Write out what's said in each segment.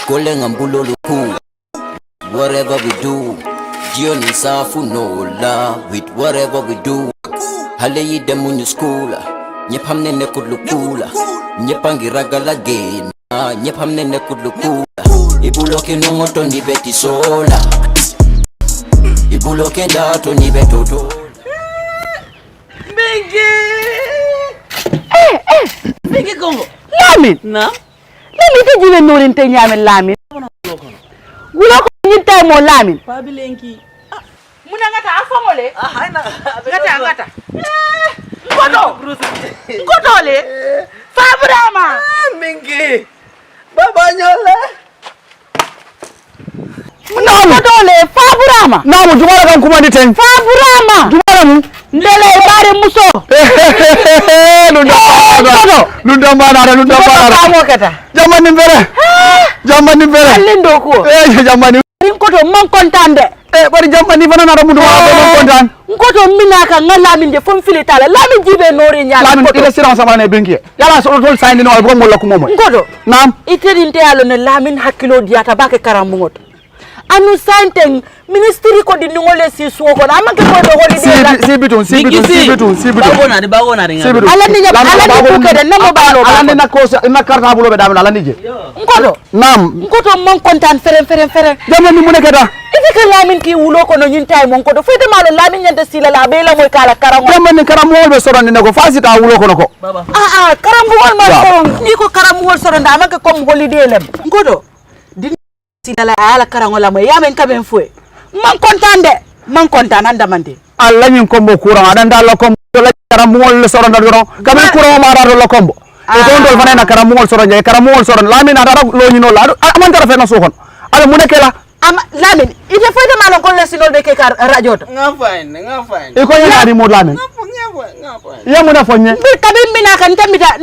Sikole ngambulo luku. Whatever we do, jioni safu nola. With whatever we do, hale yide munyu skula. Nyepamne ne kudlukula. Nyepangi ragala gena. Nyepamne ne kudlukula. Ibuloke nongoto ni beti sola. Ibuloke dato ni betoto. Bege Congo. Lamin. Na? Lamin te jibe norin te nyame Lamin. Gulo ko nyita mo Lamin. Pabilenki. Muna ngata afamole. Haina. Ngata. Ngoto le. Fabrama. Mingi. Baba nyola. Ngoto le Fabrama. Namu jumala kan kuma diten. Fabrama. Jumala mu. Ndele bare muso. Nunda mana. Jamani mbere. Lindo ko. Jamani. Ngoto man kontande. Bari jamani fana na ramu man kontan. Ngoto minaka ngalamin je fon filitala. Lamin jibe nori nyala. Lamin ila siran sama ne benki. Yala so tol sayni no ko mo lokko momo. Ngoto. Nam. Iterinte yalo ne Lamin hakilo diata bake karamungot. Anu santeng ministry ko di ngole si suko na amanke ko do holiday si bitun bagona de ala ni ko kede namo balo ala ni na ko na karta bulo be dam ala ni je ngodo nam ngoto mon kontan feren jamani mu ne keda ifika Lamin ki wulo ko no nyintay mon ko do fete malo Lamin nyande sila la be la moy kala karango jamani karamol be sorande ne ko fasita wulo ko nako baba karamol ma so ni ko karamol sorande amanke ko holiday lem ngodo sila ala karango la moy yamen kaben fue man kontan anda mande alla nyin kombo kurang adanda la kombo la karamol soranda do kamen kurang ma ra lo kombo e ko ndol fanena karamol soranda Lamin ada lo nyino la amanta ra fena sokon ala mu nekela Lamin ite fayde malon ko lesinol be ke kar radio to nga fine e ko nyani mo Lamin ya mu na fonye bi kabin mina kan tambita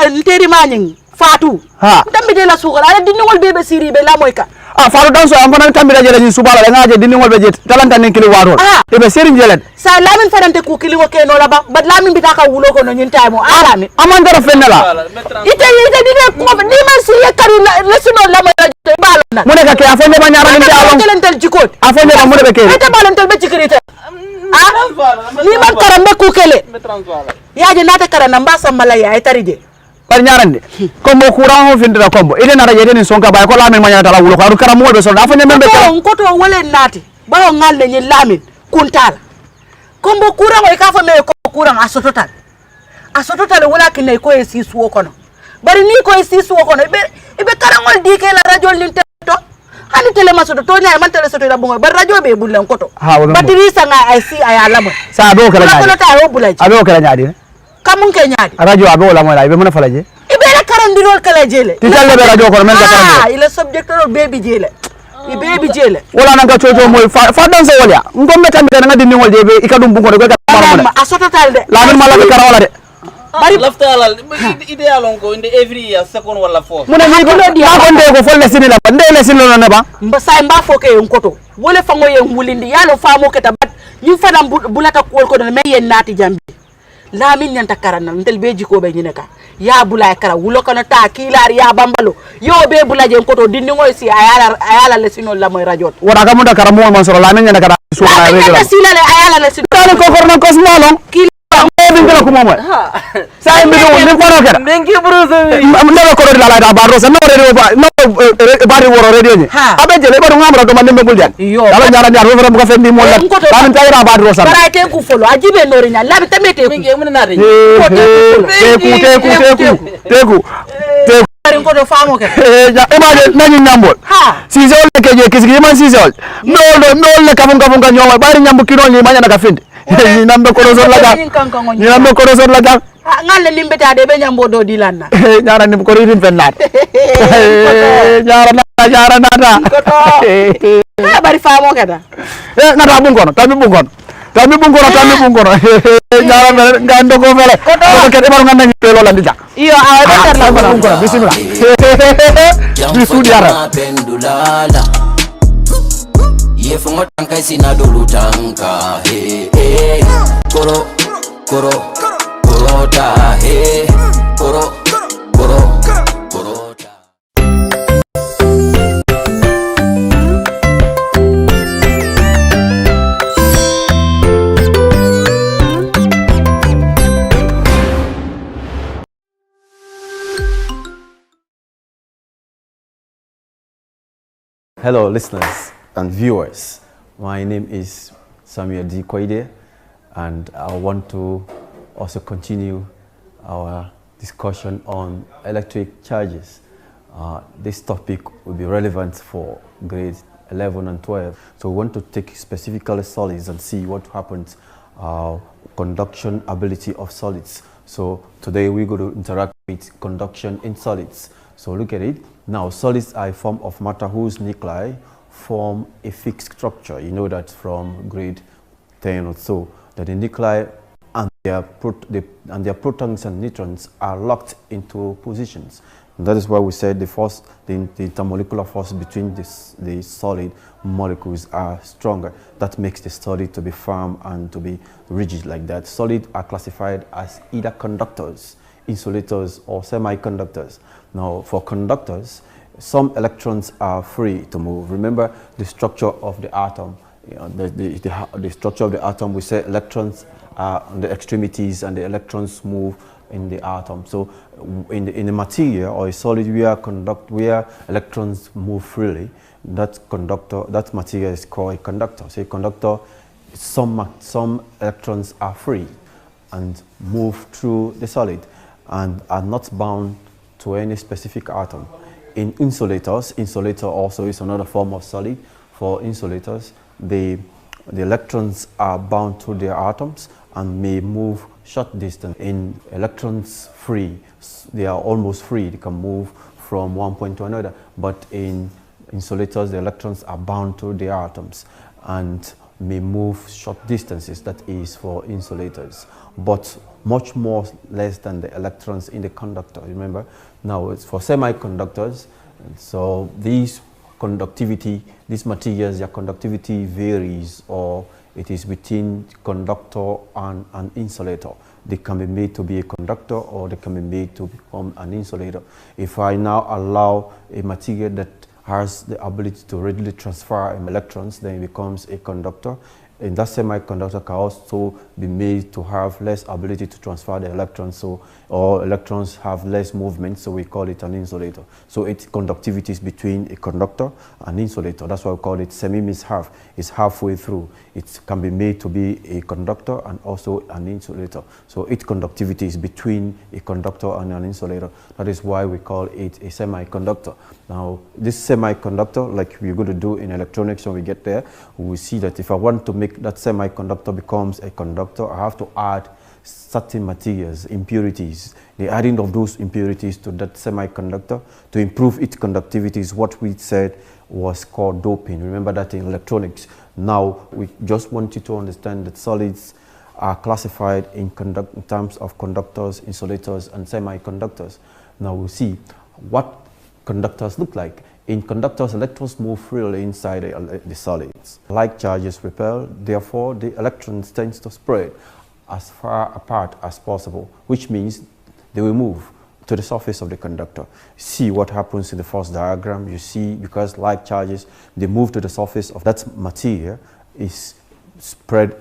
nteri maning Fatu ndambite la sukol ala diningol bebe siri be la moyka Fatu dan so am fana tambita jele ni subala la ngaje diningol be jet talanta nen kili waro e be seri jelet sa Lamin fanante ku kili ko keno la ba Lamin bita ka wulo ko no nyinta mo Lamin amanda ra fenela ite dine ko di man si yakaru lesino la mo radio balona mo ne ka ke afende ba nyara ni alon telentel jikot afende ba mo be ke ite balentel be jikrite ni man karambe ku kele yaje nata karana mbasa mala ya itarije par ñarande kombo courant ho findira kombo ide nara yede ni sonka bay ko Lamin mañata la wulo ko aru karam wolbe so da fa membe ko to wole nati bawo ngalle ni Lamin kuntala kombo courant o ka fa me ko courant asototal wala kinay ko e sisu ko no bari ni ko e sisu ko no be karangol dike la radio lin to hani tele masoto to nyaay man tele soto la bongo bar radio be bulan ko to batiri sanga ay si ay alama sa do kala nyaadi ko ta ho bulaji ado kala nyaadi kamun ke nyaadi radio abe wala moy la be mona falaje ibe la karandirol kala jele ti talle be radio ko men ka karande ile subjector baby jele i baby jele wala nanga coco moy fa dan so wala ngombe tambe nga dindi ngol jebe ikadum bu ngol ko ga ma asototal de Lamin mala be karawala de bari laftalal ideal on ko inde every year second wala fourth mona ni ko di ha ko nde ko folle sinila ba ndele sinilo na ba mba foke en koto wole fango yen wulindi yalo famo keta bat yu fana bulata ko me yen nati jambi Lamin nyanta karana ntel be jiko be nyineka ya bulay kara wulo kana ta kilar ya bambalo yo be bulaje koto dindi ngoy si ayala lesino la moy radio wala ka munda karamo man soro Lamin nyanta kara so na radio sila le ayala lesino ko korno ko smalo be ngala ko momo sa mi do ni ko rokera benki bruzo ndaba ko ro la ba rosa no re ba no bari woro radio ni abe jele ba ngamra do man be buljan dala nyara nyar woro ko fendi mo la Lamin tayra ba rosa bara te ku folo ajibe nori nya labi tamete ku teku bari ko do famo ke ja image nani nyambol si zol ke je kisigi man si zol no le kafun ka nyoma bari nyambu kilo ni manya na kafindi ni nambe ko rozor la ga ngalle limbeta de be nyambo do dilanna nyara ni ko ridin fennat nyara nata bari famo ke da ngata bungono tammi bungono nyara ngando ko fele ko ke baru nganda ni pelo landi jak iyo awa la bungono bismillah bisu diara pendulala ye fongo tanka sina dolu tanka korota korota Hello, listeners and viewers. My name is Samuel D. Koide, and I want to also continue our discussion on electric charges. This topic will be relevant for grades 11 and 12. So we want to take specifically solids and see what happens, conduction ability of solids. So today we're going to interact with conduction in solids. So look at it. Now solids are a form of matter whose nuclei form a fixed structure. You know that from grade 10 or so, that the nuclei and their protons and neutrons are locked into positions. And that is why we said the intermolecular force between the solid molecules are stronger. That makes the solid to be firm and to be rigid like that. Solids are classified as either conductors, insulators, or semiconductors. Now, for conductors, some electrons are free to move. Remember the structure of the atom. You know, the structure of the atom, we say electrons are on the extremities and the electrons move in the atom. So in the material or a solid where electrons move freely, that material is called a conductor. So a conductor, some electrons are free and move through the solid and are not bound to any specific atom. In insulators, insulator also is another form of solid. For insulators, the electrons are bound to their atoms and may move short distance. In electrons free, they are almost free. They can move from one point to another. But in insulators, the electrons are bound to their atoms and may move short distances. That is for insulators, but much more less than the electrons in the conductor. Remember, now it's for semiconductors. So these materials, their conductivity varies, or it is between conductor and an insulator. They can be made to be a conductor, or they can be made to become an insulator. If I now allow a material that has the ability to readily transfer electrons, then it becomes a conductor. And that semiconductor can also be made to have less ability to transfer the electrons, or electrons have less movement, so we call it an insulator. So its conductivity is between a conductor and insulator. That's why we call it semi means half. It's halfway through. It can be made to be a conductor and also an insulator. So its conductivity is between a conductor and an insulator. That is why we call it a semiconductor. Now, this semiconductor, like we're going to do in electronics when we get there, we see that if I want to make that semiconductor becomes a conductor, I have to add certain materials, impurities. The adding of those impurities to that semiconductor to improve its conductivity is what we said was called doping. Remember that in electronics. Now, we just want you to understand that solids are classified in terms of conductors, insulators, and semiconductors. Now, we'll see what conductors look like. In conductors, electrons move freely inside the solids. Like charges repel, therefore the electrons tend to spread as far apart as possible, which means they will move to the surface of the conductor. See what happens in the first diagram. You see, because like charges, they move to the surface of that material, is spread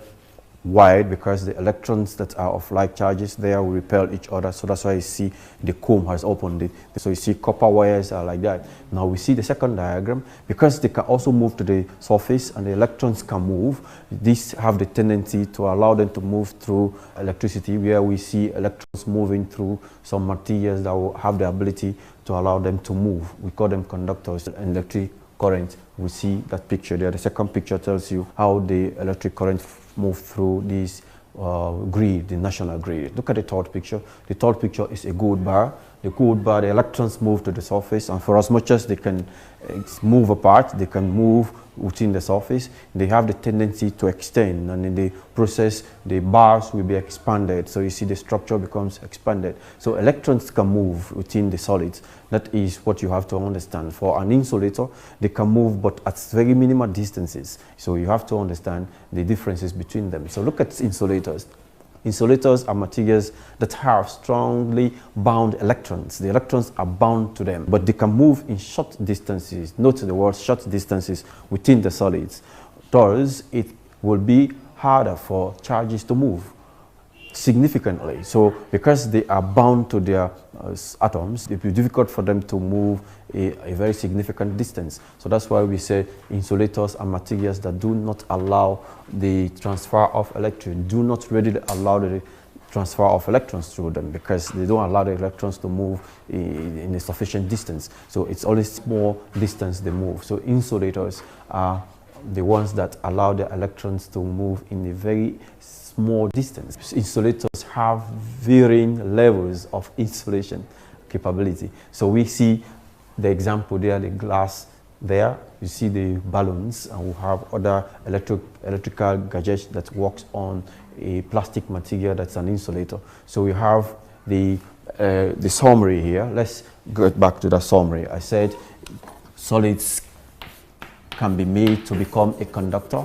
wide because the electrons that are of like charges there will repel each other. So that's why you see the comb has opened. So you see copper wires are like that. Now we see the second diagram, because they can also move to the surface and the electrons can move. These have the tendency to allow them to move through electricity, where we see electrons moving through some materials that will have the ability to allow them to move. We call them conductors. Electric current, we see that picture there. The second picture tells you how the electric current move through this grid, the national grid. Look at the third picture. The third picture is a gold bar. The gold bar, the electrons move to the surface, and for as much as they can move apart, they can move within the surface, they have the tendency to extend, and in the process the bars will be expanded. So you see the structure becomes expanded. So electrons can move within the solids. That is what you have to understand. For an insulator, they can move but at very minimal distances. So you have to understand the differences between them. So look at insulators. Insulators are materials that have strongly bound electrons. The electrons are bound to them, but they can move in short distances. Note the word short distances within the solids. Thus, it will be harder for charges to move. significantly. So because they are bound to their atoms, it will be difficult for them to move a very significant distance. So that's why we say insulators are materials that do not allow the transfer of electrons, do not readily allow the transfer of electrons through them, because they don't allow the electrons to move in a sufficient distance. So it's only small distance they move. So insulators are the ones that allow the electrons to move in a very small distance. Insulators have varying levels of insulation capability. So we see the example there, the glass there, you see the balloons, and we have other electrical gadgets that works on a plastic material that's an insulator. So we have the summary here. Let's get back to the summary. I said solids can be made to become a conductor,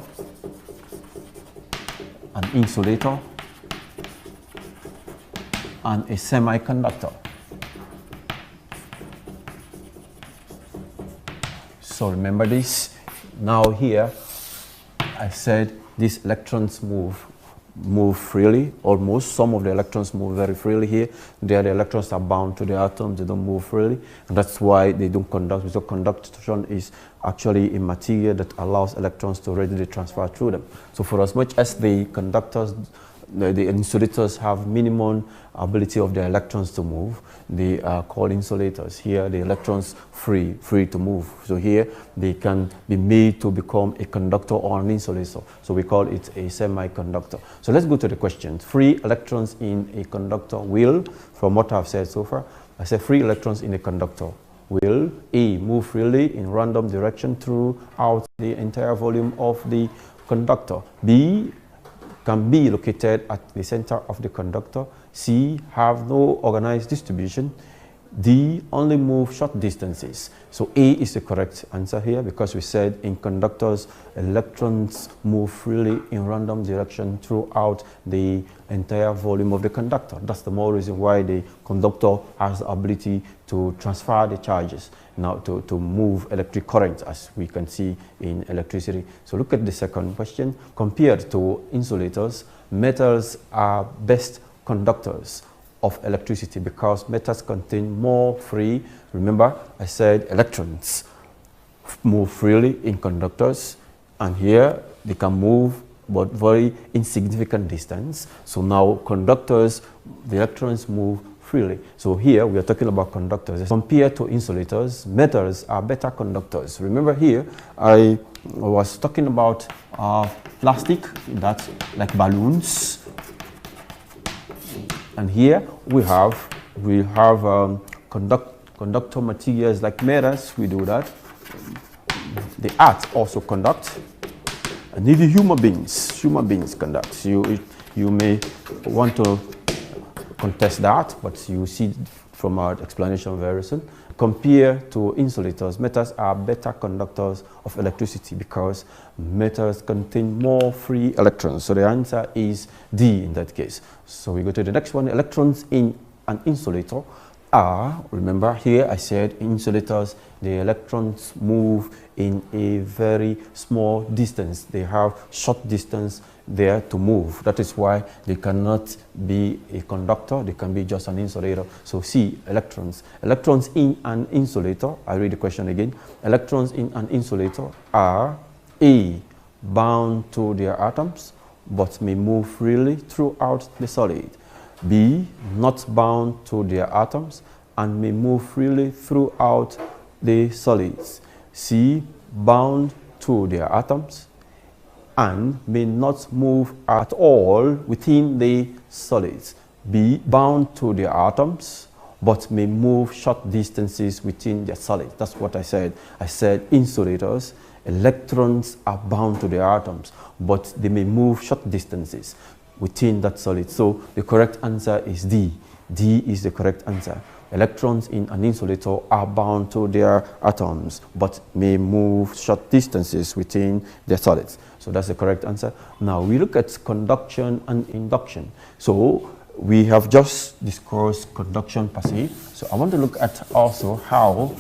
an insulator, and a semiconductor. So remember this. Now here, I said these electrons move freely, almost. Some of the electrons move very freely here. There the electrons are bound to the atoms, they don't move freely, and that's why they don't conduct. So conduction is actually a material that allows electrons to readily transfer through them. So for as much as the conductors, the insulators have minimum ability of the electrons to move, they are called insulators. Here the electrons free to move. So here they can be made to become a conductor or an insulator. So we call it a semiconductor. So let's go to the questions. Free electrons in a conductor will, from what I've said so far, I said free electrons in a conductor will A, move freely in random direction throughout the entire volume of the conductor. B, can be located at the center of the conductor. C, have no organized distribution. D, only move short distances. So A is the correct answer here, because we said in conductors, electrons move freely in random direction throughout the entire volume of the conductor. That's the more reason why the conductor has the ability to transfer the charges, now to move electric current, as we can see in electricity. So look at the second question. Compared to insulators, metals are best conductors of electricity because metals contain more free. Remember, I said electrons move freely in conductors, and here they can move but very insignificant distance. So now conductors, the electrons move freely. So here we are talking about conductors. Compared to insulators, metals are better conductors. Remember here, I was talking about plastic, that's like balloons. And here we have conductor materials like metals. We do that. The earth also conduct. And even human beings conduct. You may want to contest that, but you see from our explanation very soon. Compared to insulators, metals are better conductors of electricity because metals contain more free electrons. So the answer is D in that case. So we go to the next one. Electrons in an insulator are, remember here I said insulators, the electrons move in a very small distance. They have short distance there to move. That is why they cannot be a conductor, they can be just an insulator. So C, electrons. Electrons in an insulator, I read the question again. Electrons in an insulator are A, bound to their atoms but may move freely throughout the solid. B, not bound to their atoms and may move freely throughout the solids. C, bound to their atoms and may not move at all within the solids. B, bound to their atoms but may move short distances within their solids. That's what I said. I said insulators, electrons are bound to their atoms but they may move short distances within that solid. So the correct answer is D. D is the correct answer. Electrons in an insulator are bound to their atoms but may move short distances within their solids. So that's the correct answer. Now we look at conduction and induction. So we have just discussed conduction per se. So I want to look at also how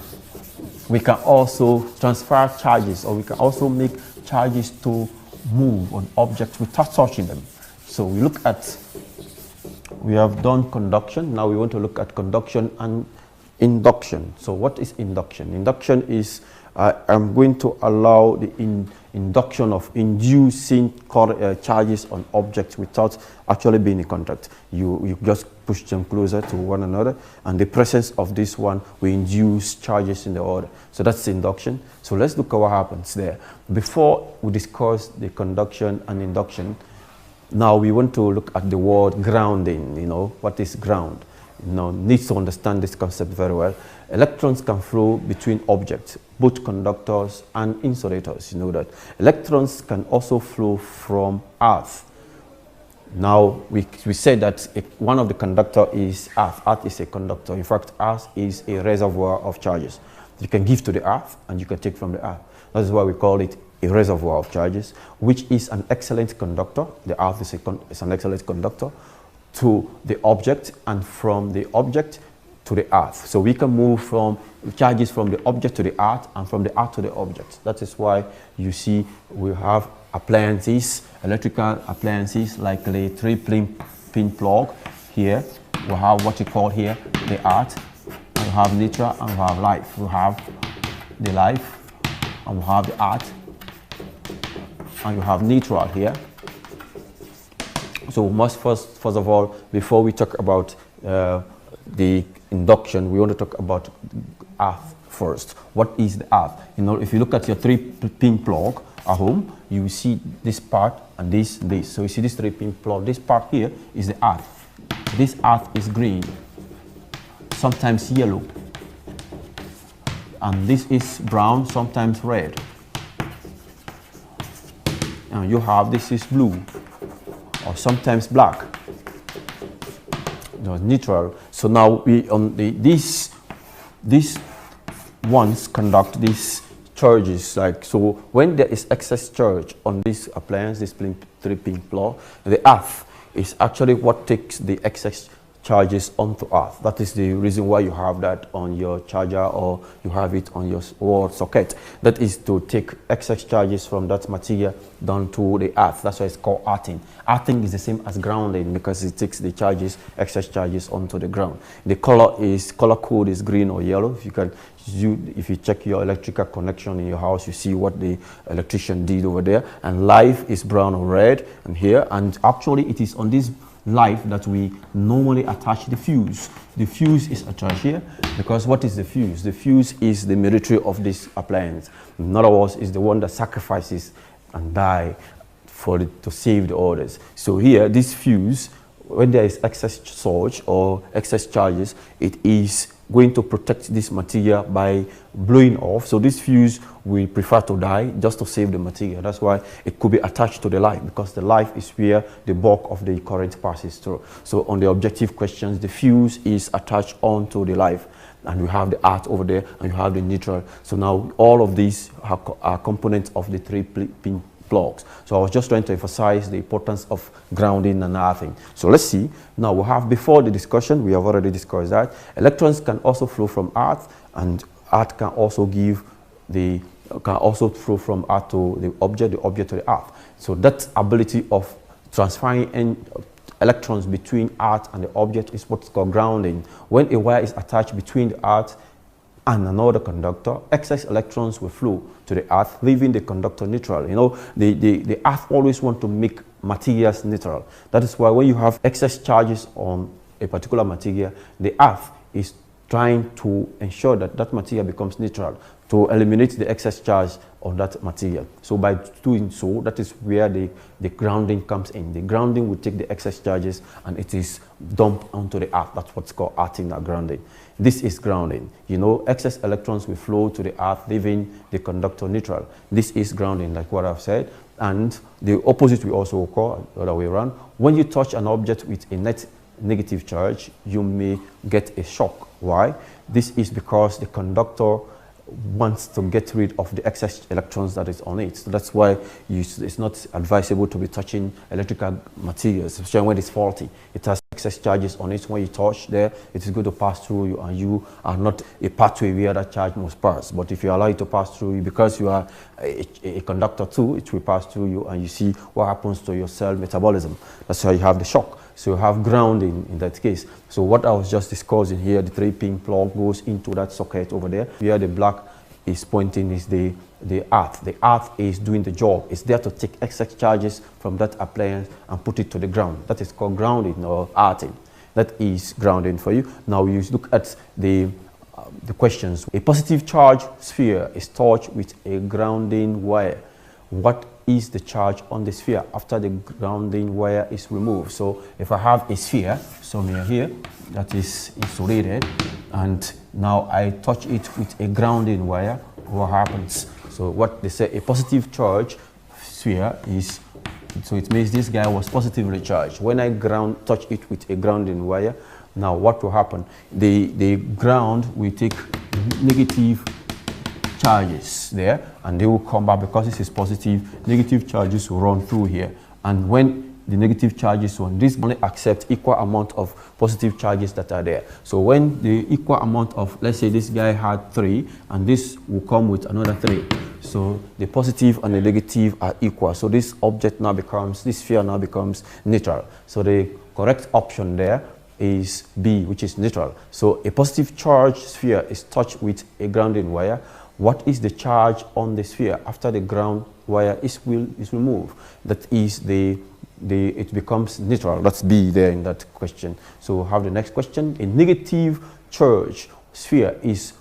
we can also transfer charges, or we can also make charges to move on objects without touching them. So we look at we have done conduction. Now we want to look at conduction and induction. So what is induction? Induction is I'm going to allow the induction of inducing charges on objects without actually being in contact. You just push them closer to one another, and the presence of this one will induce charges in the order. So that's induction. So let's look at what happens there. Before we discuss the conduction and induction, now we want to look at the word grounding. You know, what is ground? You know, needs to understand this concept very well. Electrons can flow between objects, both conductors and insulators. You know that. Electrons can also flow from earth. Now, we said that one of the conductor is earth. Earth is a conductor. In fact, earth is a reservoir of charges. You can give to the earth and you can take from the earth. That is why we call it a reservoir of charges, which is an excellent conductor. The earth is an excellent conductor to the object, and from the object to the earth. So we can move from charges from the object to the earth and from the earth to the object. That is why you see we have appliances, electrical appliances like the 3-pin plug. Here we have what you call here the earth, and we have nature, and we have life. We have the life, and we have the earth, and you have neutral here. So we must first of all, before we talk about the induction, we want to talk about earth first. What is the earth? You know, if you look at your 3-pin plug at home, you will see this part and this. So you see this 3-pin plug. This part here is the earth. This earth is green, sometimes yellow, and this is brown, sometimes red. And you have this is blue, or sometimes black. No, neutral. So now we on these ones conduct these charges. Like so, when there is excess charge on this appliance, this 3-pin plug, the earth is actually what takes the excess charges onto earth. That is the reason why you have that on your charger, or you have it on your wall socket. That is to take excess charges from that material down to the earth. That's why it's called earthing. Earthing is the same as grounding because it takes the charges, excess charges onto the ground. The color code is green or yellow. If you check your electrical connection in your house, you see what the electrician did over there. And live is brown or red, and here, and actually it is on this life that we normally attach the fuse. The fuse is attached here because what is the fuse? The fuse is the military of this appliance. In other words, is the one that sacrifices and die to save the others. So here, this fuse, when there is excess surge or excess charges, it is going to protect this material by blowing off. So this fuse we prefer to die just to save the material. That's why it could be attached to the life, because the life is where the bulk of the current passes through. So on the objective questions, the fuse is attached onto the life, and we have the earth over there, and you have the neutral. So now all of these are components of the 3-pin plugs. So I was just trying to emphasize the importance of grounding and earthing. So let's see. Now we have, before the discussion, we have already discussed that electrons can also flow from earth, and earth can also flow from earth to the object to the earth. So that ability of transferring electrons between earth and the object is what's called grounding. When a wire is attached between the earth and another conductor, excess electrons will flow to the earth, leaving the conductor neutral. You know, the earth always want to make materials neutral. That is why when you have excess charges on a particular material, the earth is trying to ensure that that material becomes neutral, to eliminate the excess charge on that material. So by doing so, that is where the grounding comes in. The grounding will take the excess charges and it is dumped onto the earth. That's what's called earthing or grounding. This is grounding. You know, excess electrons will flow to the earth, leaving the conductor neutral. This is grounding, like what I've said. And the opposite we also call the other way around. When you touch an object with a net negative charge, you may get a shock. Why? This is because the conductor wants to get rid of the excess electrons that is on it. So that's why it's not advisable to be touching electrical materials, especially when it's faulty. It has excess charges on it. When you touch there, it is going to pass through you, and you are not a pathway where that charge must pass. But if you allow it to pass through you, because you are a conductor too, it will pass through you, and you see what happens to your cell metabolism. That's why you have the shock. So you have grounding in that case. So what I was just discussing here, the 3-pin plug goes into that socket over there. Here the black is pointing is the earth. The earth is doing the job. It's there to take excess charges from that appliance and put it to the ground. That is called grounding or earthing. That is grounding for you. Now you look at the questions. A positive charge sphere is touched with a grounding wire. What is the charge on the sphere after the grounding wire is removed? So if I have a sphere somewhere here that is insulated and now I touch it with a grounding wire, what happens? So what they say, a positive charge sphere is, so it means this guy was positively charged. When I touch it with a grounding wire, now what will happen? The ground will take negative charges there and they will come back because this is positive. Negative charges will run through here, and when the negative charges run, this only accept equal amount of positive charges that are there. So when the equal amount of, let's say this guy had 3 and this will come with another 3, so the positive and the negative are equal. So this object now becomes, this sphere now becomes neutral. So the correct option there is B, which is neutral. So a positive charge sphere is touched with a grounding wire. What is the charge on the sphere after the ground wire is removed? That is it becomes neutral. That's B there in that question. So have the next question. A negative charge sphere is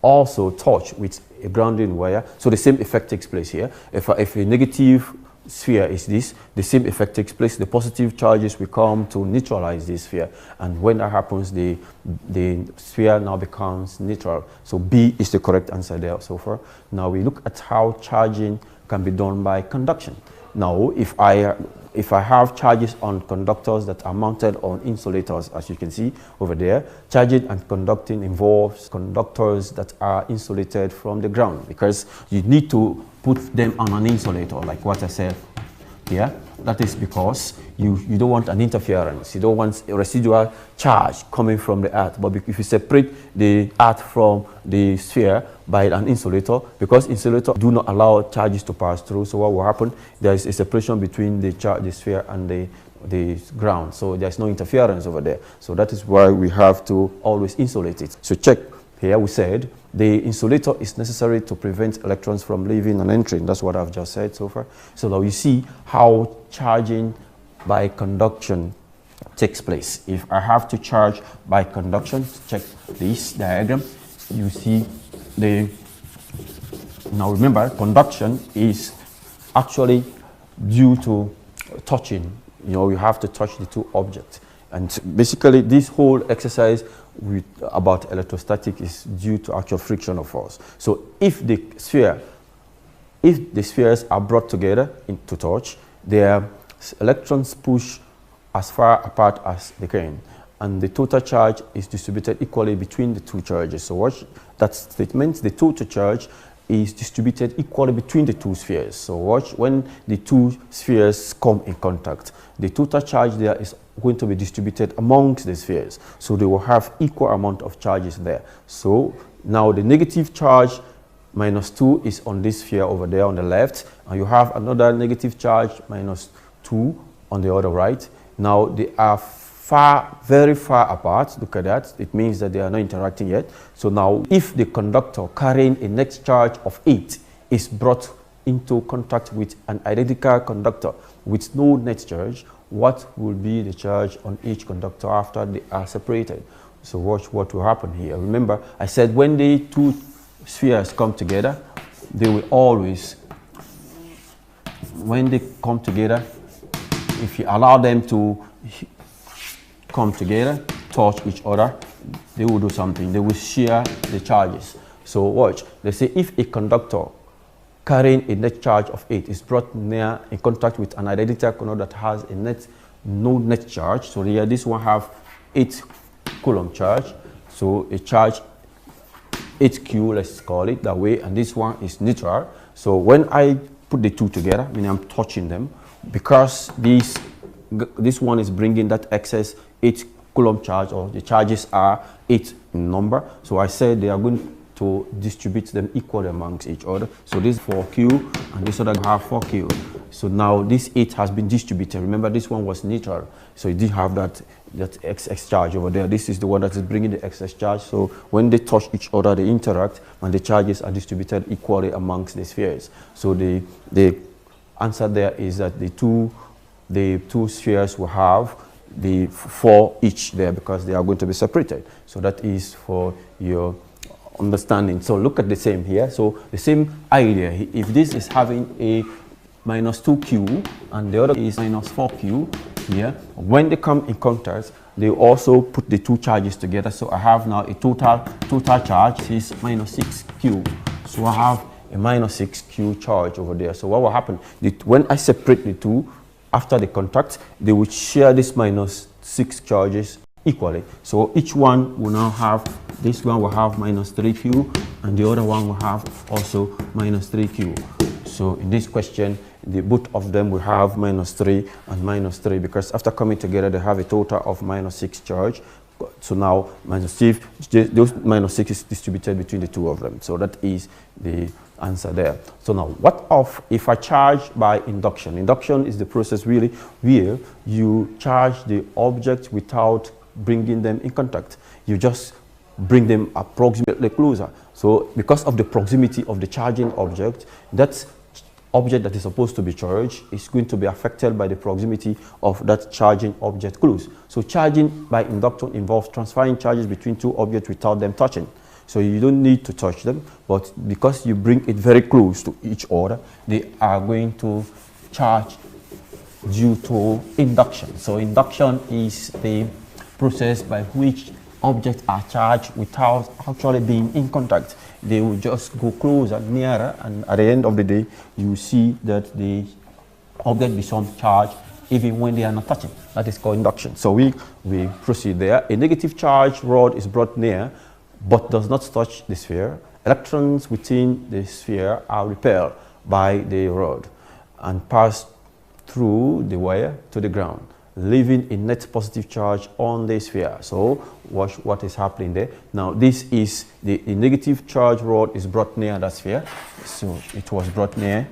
also touched with a grounding wire. So the same effect takes place here. If a negative sphere is this, the same effect takes place. The positive charges will come to neutralize this sphere, and when that happens, the sphere now becomes neutral. So B is the correct answer there so far. Now we look at how charging can be done by conduction. Now if I have charges on conductors that are mounted on insulators, as you can see over there, charging and conducting involves conductors that are insulated from the ground, because you need to put them on an insulator, like what I said here. That is because you don't want an interference. You don't want a residual charge coming from the earth. But if you separate the earth from the sphere by an insulator, because insulators do not allow charges to pass through, so what will happen? There is a separation between the sphere and the ground. So there's no interference over there. So that is why we have to always insulate it. So check. Here we said the insulator is necessary to prevent electrons from leaving and entering. That's what I've just said so far. So now you see how charging by conduction takes place. If I have to charge by conduction, check this diagram. You see now remember, conduction is actually due to touching. You know, you have to touch the two objects. And basically this whole exercise about electrostatic is due to actual frictional force. So if the spheres are brought together to touch, their electrons push as far apart as they can, and the total charge is distributed equally between the two charges. So watch that statement. The total charge is distributed equally between the two spheres. So watch, when the two spheres come in contact, the total charge there is going to be distributed amongst the spheres. So they will have equal amount of charges there. So now the negative charge -2 is on this sphere over there on the left, and you have another negative charge -2 on the other right. Now they are very far apart. Look at that. It means that they are not interacting yet. So now if the conductor carrying a net charge of 8 is brought into contact with an identical conductor with no net charge, what will be the charge on each conductor after they are separated? So watch what will happen here. Remember, I said when the two spheres come together, they will always, when they come together, if you allow them to come together, touch each other, they will do something. They will share the charges. So watch. They say if a conductor carrying a net charge of 8 is brought near in contact with an identical conductor that has a no net charge. So here this one have 8 coulomb charge. So a charge 8Q, let's call it that way, and this one is neutral. So when I put the two together, meaning I'm touching them, because this one is bringing that excess 8 coulomb charge, or the charges are 8 in number. So I said they are going to distribute them equally amongst each other. So this 4Q and this other have 4Q. So now this 8 has been distributed. Remember, this one was neutral, so it did have that excess charge over there. This is the one that is bringing the excess charge. So when they touch each other, they interact, and the charges are distributed equally amongst the spheres. So the answer there is that the two spheres will have the 4 each there, because they are going to be separated. So that is for your understanding. So look at the same here. So the same idea. If this is having a minus 2q and the other is minus 4q here, when they come in contact, they also put the two charges together. So I have now a total charge is minus 6q. So I have a minus 6q charge over there. So what will happen? When I separate the two, after the contact, they will share this minus 6 charges equally. So each one will now have, this one will have minus 3q, and the other one will have also minus 3q. So in this question, both of them will have minus 3 and minus 3, because after coming together, they have a total of minus 6 charge. So now those minus 6 is distributed between the two of them. So that is the answer there. So now, what of if I charge by induction? Induction is the process really where you charge the object without bringing them in contact. You just bring them approximately closer. So because of the proximity of the charging object, that object that is supposed to be charged is going to be affected by the proximity of that charging object close. So charging by induction involves transferring charges between two objects without them touching. So you don't need to touch them, but because you bring it very close to each other, they are going to charge due to induction. So induction is the process by which objects are charged without actually being in contact. They will just go closer, nearer, and at the end of the day, you see that the object becomes charged even when they are not touching. That is called induction. So we proceed there. A negative charge rod is brought near but does not touch the sphere. Electrons within the sphere are repelled by the rod and pass through the wire to the ground, leaving a net positive charge on the sphere. So watch what is happening there. Now this is the negative charge rod is brought near that sphere. So it was brought near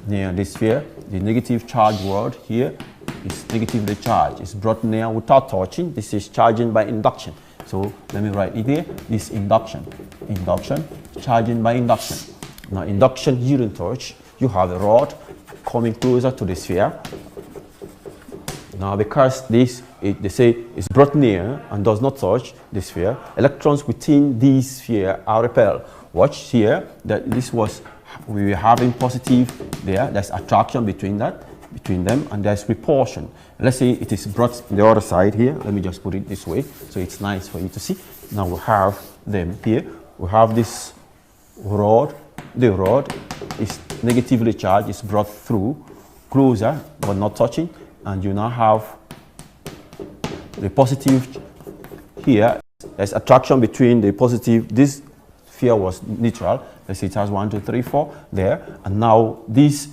this sphere. The negative charge rod here is negatively charged. It's brought near without touching. This is charging by induction. So let me write it here. This induction, charging by induction. Now induction, you don't touch. You have a rod coming closer to the sphere. Now because they say it's brought near and does not touch the sphere, electrons within this sphere are repelled. Watch here that we were having positive there. There's attraction between them, and there's repulsion. Let's say it is brought the other side here. Let me just put it this way so it's nice for you to see. Now we have them here. We have this rod. The rod is negatively charged. It's brought through closer but not touching, and you now have the positive here. There's attraction between the positive. This sphere was neutral. Let's say it has 1, 2, 3, 4 there, and now this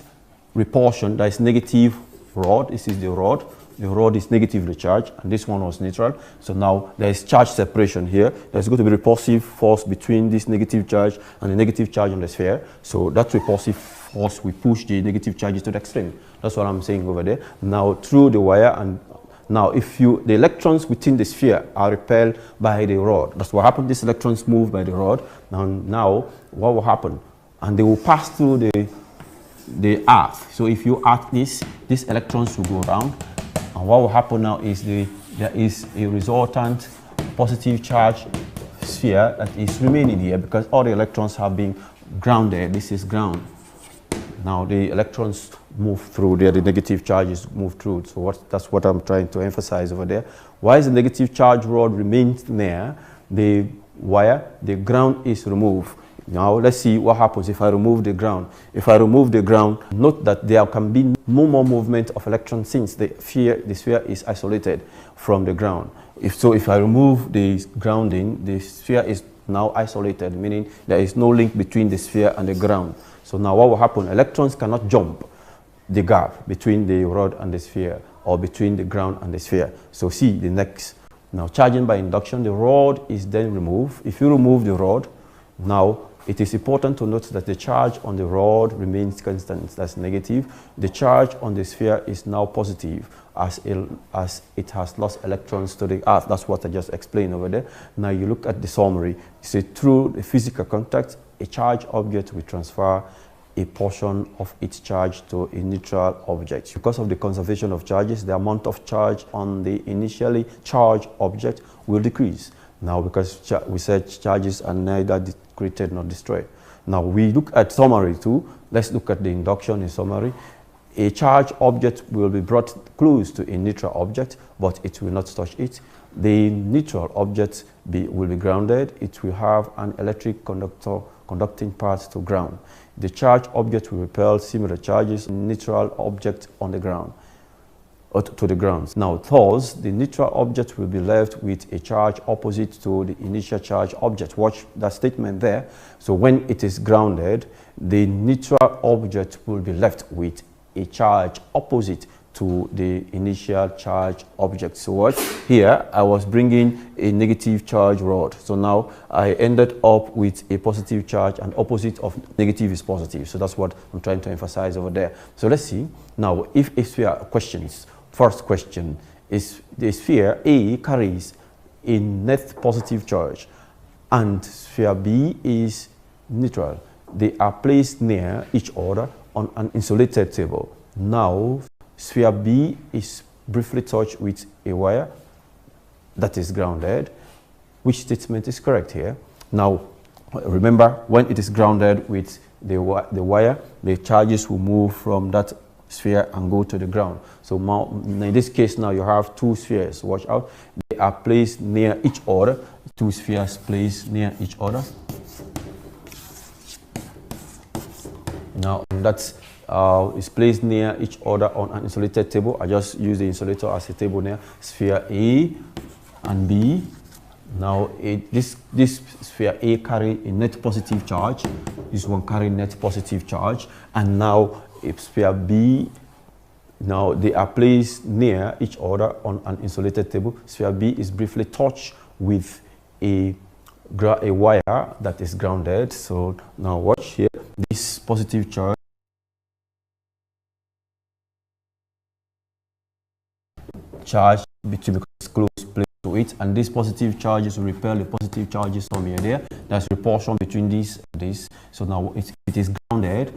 repulsion, that is negative rod. This is the rod. The rod is negatively charged, and this one was neutral. So now there is charge separation here. There's going to be repulsive force between this negative charge and the negative charge on the sphere. So that repulsive force will push the negative charges to the extreme. That's what I'm saying over there. Now through the wire, and now the electrons within the sphere are repelled by the rod. That's what happened. These electrons move by the rod. Now what will happen? And they will pass through the earth. So if you arc these electrons will go around, and what will happen now is there is a resultant positive charge sphere that is remaining here because all the electrons have been grounded. This is ground. Now the electrons move through there, the negative charges move through. So that's what I'm trying to emphasize over there. Why is the negative charge rod remains near the wire? The ground is removed. Now let's see what happens if I remove the ground. If I remove the ground, note that there can be no more movement of electrons since the sphere is isolated from the ground. If I remove the grounding, the sphere is now isolated, meaning there is no link between the sphere and the ground. So now what will happen? Electrons cannot jump the gap between the rod and the sphere, or between the ground and the sphere. So see the next. Now charging by induction, the rod is then removed. If you remove the rod, now it is important to note that the charge on the rod remains constant, that's negative. The charge on the sphere is now positive as it has lost electrons to the earth. That's what I just explained over there. Now you look at the summary. You see, through the physical contact, a charged object will transfer a portion of its charge to a neutral object. Because of the conservation of charges, the amount of charge on the initially charged object will decrease. Now, because we said charges are neither created nor destroyed. Now, we look at summary too. Let's look at the induction in summary. A charged object will be brought close to a neutral object, but it will not touch it. The neutral object will be grounded. It will have an electric conducting part to ground. The charged object will repel similar charges in neutral object on the ground. To the ground. Now, thus, the neutral object will be left with a charge opposite to the initial charge object. Watch that statement there. So when it is grounded, the neutral object will be left with a charge opposite to the initial charge object. So what? Here, I was bringing a negative charge rod. So now I ended up with a positive charge, and opposite of negative is positive. So that's what I'm trying to emphasize over there. So let's see. Now, if sphere questions, first question is the sphere A carries a net positive charge and sphere B is neutral. They are placed near each other on an insulated table. Now, sphere B is briefly touched with a wire that is grounded. Which statement is correct here? Now, remember, when it is grounded with the wire, the charges will move from that sphere and go to the ground. So in this case now you have two spheres. Watch out. They are placed near each other. Two spheres placed near each other. Now that is placed near each other on an insulated table. I just use the insulator as a table there. Sphere A and B. Now this sphere A carry a net positive charge. This one carry net positive charge. And now if sphere B, now they are placed near each other on an insulated table. Sphere B is briefly touched with a wire that is grounded. So now watch here. This positive charge between because close plate to it, and these positive charges will repel the positive charges from here there. That's repulsion between this and this. So now it is grounded.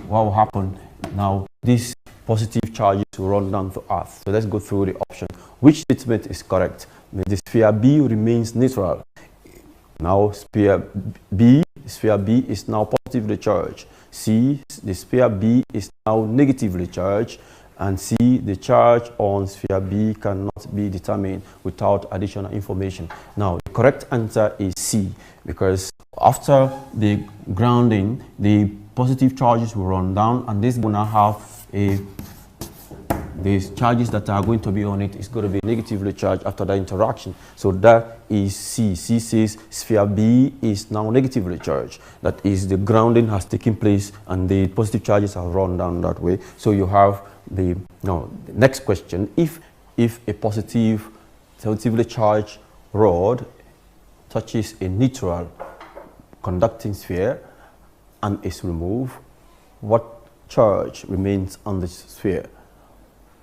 What will happen now? These positive charges will run down to earth. So let's go through the option. Which statement is correct? The sphere B remains neutral. Now sphere B is now positively charged. C, the sphere B is now negatively charged. And C, the charge on sphere B cannot be determined without additional information. Now, the correct answer is C, because after the grounding, the positive charges will run down, and this will now have the charges that are going to be on it is going to be negatively charged after that interaction. So that is C. C says sphere B is now negatively charged. That is, the grounding has taken place and the positive charges are run down that way. So you have the next question. If a positively charged rod touches a neutral conducting sphere and is removed, what charge remains on the sphere?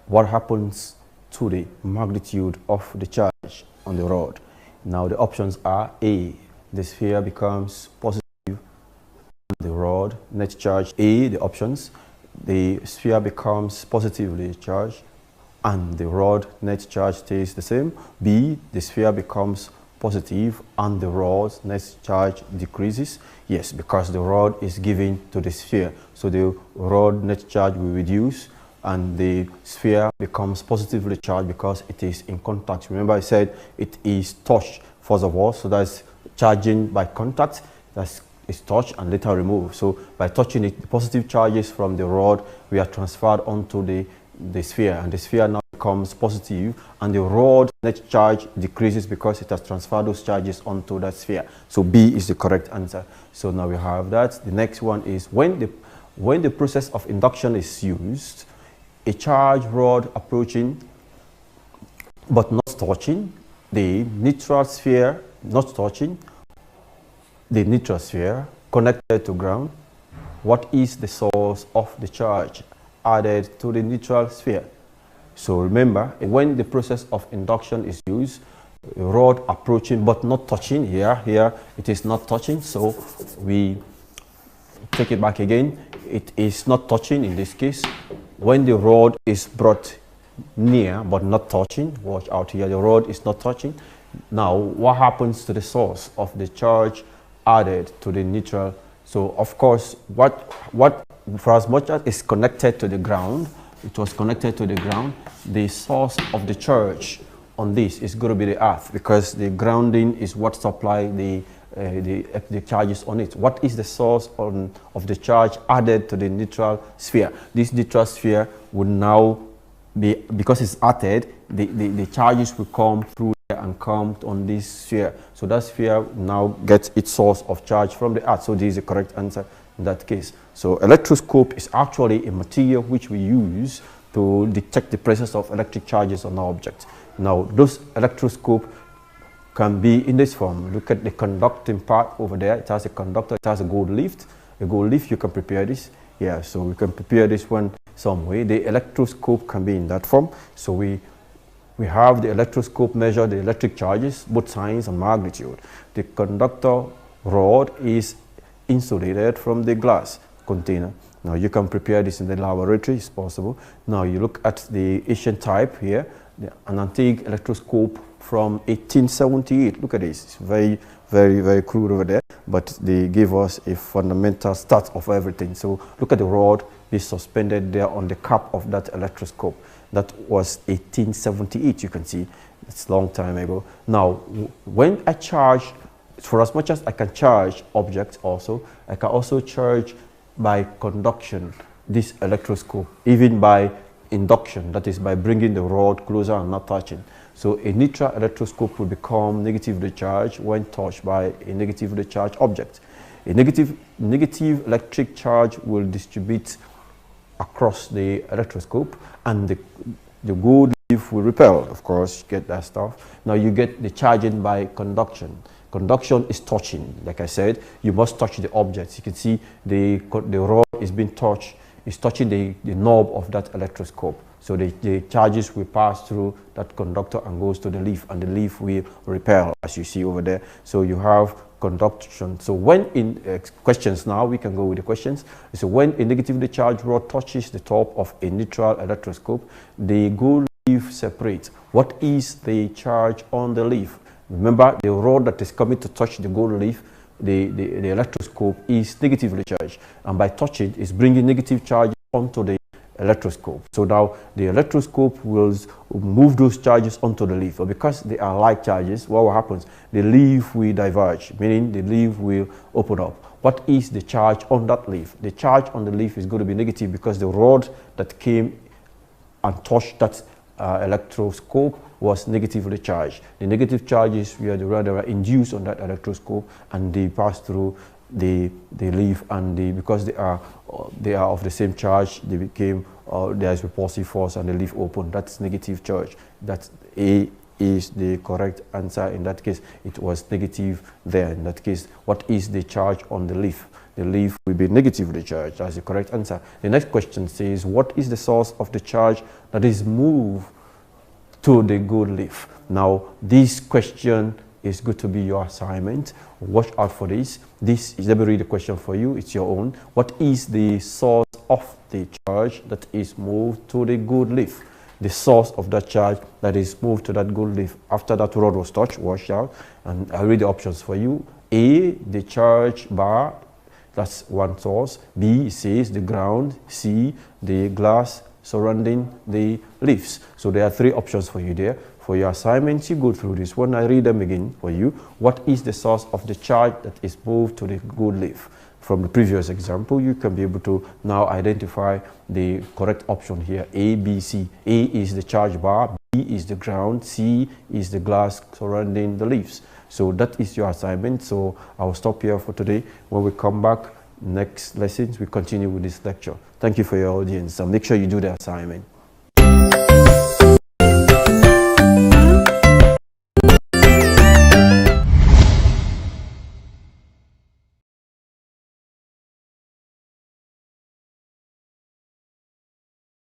What happens to the magnitude of the charge on the rod? Now the options are A, the sphere becomes positive, the rod net charge. A, the options, the sphere becomes positively charged and the rod net charge stays the same. B, the sphere becomes positive and the rod's net charge decreases. Yes, because the rod is given to the sphere, so the rod net charge will reduce and the sphere becomes positively charged because it is in contact. Remember I said it is touched first of all, so that's charging by contact, that's is touched and later removed. So by touching it, the positive charges from the rod we are transferred onto the sphere, and the sphere now becomes positive and the rod net charge decreases because it has transferred those charges onto that sphere. So B is the correct answer. So now we have that. The next one is when the process of induction is used, a charged rod approaching but not touching the neutral sphere, not touching, the neutral sphere connected to ground. What is the source of the charge added to the neutral sphere? So remember, when the process of induction is used, rod approaching but not touching, here it is not touching, so we take it back again. It is not touching in this case. When the rod is brought near but not touching, watch out here, the rod is not touching. Now what happens to the source of the charge added to the neutral? So of course, what for as much as is connected to the ground, it was connected to the ground, the source of the charge on this is going to be the earth, because the grounding is what supply the charges on it. What is the source of the charge added to the neutral sphere? This neutral sphere would now be, because it's added, the charges will come through and come on this sphere. So that sphere now gets its source of charge from the earth. So this is the correct answer in that case. So electroscope is actually a material which we use to detect the presence of electric charges on our object. Now those electroscope can be in this form. Look at the conducting part over there. It has a conductor, it has a gold leaf. A gold leaf, you can prepare this. Yeah, so we can prepare this one some way. The electroscope can be in that form. So we have the electroscope measure the electric charges, both signs and magnitude. The conductor rod is insulated from the glass container. Now you can prepare this in the laboratory, it's possible. Now you look at the Asian type here, an antique electroscope from 1878. Look at this, it's very, very, very crude over there, but they give us a fundamental start of everything. So look at the rod is suspended there on the cap of that electroscope. That was 1878, you can see, it's a long time ago. Now, when I charge, for as much as I can charge objects also, I can also charge by conduction this electroscope, even by induction, that is by bringing the rod closer and not touching. So a neutral electroscope will become negatively charged when touched by a negatively charged object. A negative electric charge will distribute across the electroscope, and the gold leaf will repel. Of course, you get that stuff. Now you get the charging by conduction. Conduction is touching. Like I said, you must touch the objects. You can see the rod is being touched. It's touching the knob of that electroscope. So the charges will pass through that conductor and goes to the leaf, and the leaf will repel, as you see over there. So you have conduction. So when in questions now, we can go with the questions. So when a negatively charged rod touches the top of a neutral electroscope, the gold leaf separates. What is the charge on the leaf? Remember, the rod that is coming to touch the gold leaf, the electroscope is negatively charged, and by touching, it's bringing negative charge onto the electroscope. So now the electroscope will move those charges onto the leaf, but because they are like charges, what happens? The leaf will diverge, meaning the leaf will open up. What is the charge on that leaf? The charge on the leaf is going to be negative because the rod that came and touched that electroscope was negatively charged. The negative charges were the rod that were induced on that electroscope, and they pass through the leaf, and because they are of the same charge, they became there is repulsive force, and the leaf opened. That's negative charge. That's A is the correct answer in that case. It was negative there in that case. What is the charge on the leaf? The leaf will be negatively charged. That's the correct answer. The next question says, what is the source of the charge that is moved to the gold leaf? Now this question is good to be your assignment. Watch out for this. Let me read the question for you. It's your own. What is the source of the charge that is moved to the gold leaf? The source of that charge that is moved to that gold leaf after that rod was touched. Watch out, and I'll read the options for you. A, the charge bar, that's one source. B, says the ground. C, the glass surrounding the leaves. So there are three options for you there. For your assignments, you go through this one. I read them again for you. What is the source of the charge that is moved to the gold leaf? From the previous example, you can be able to now identify the correct option here. A, B, C. A is the charge bar, B is the ground, C is the glass surrounding the leaves. So that is your assignment. So I will stop here for today. When we come back, next lessons, we continue with this lecture. Thank you for your audience, and make sure you do the assignment.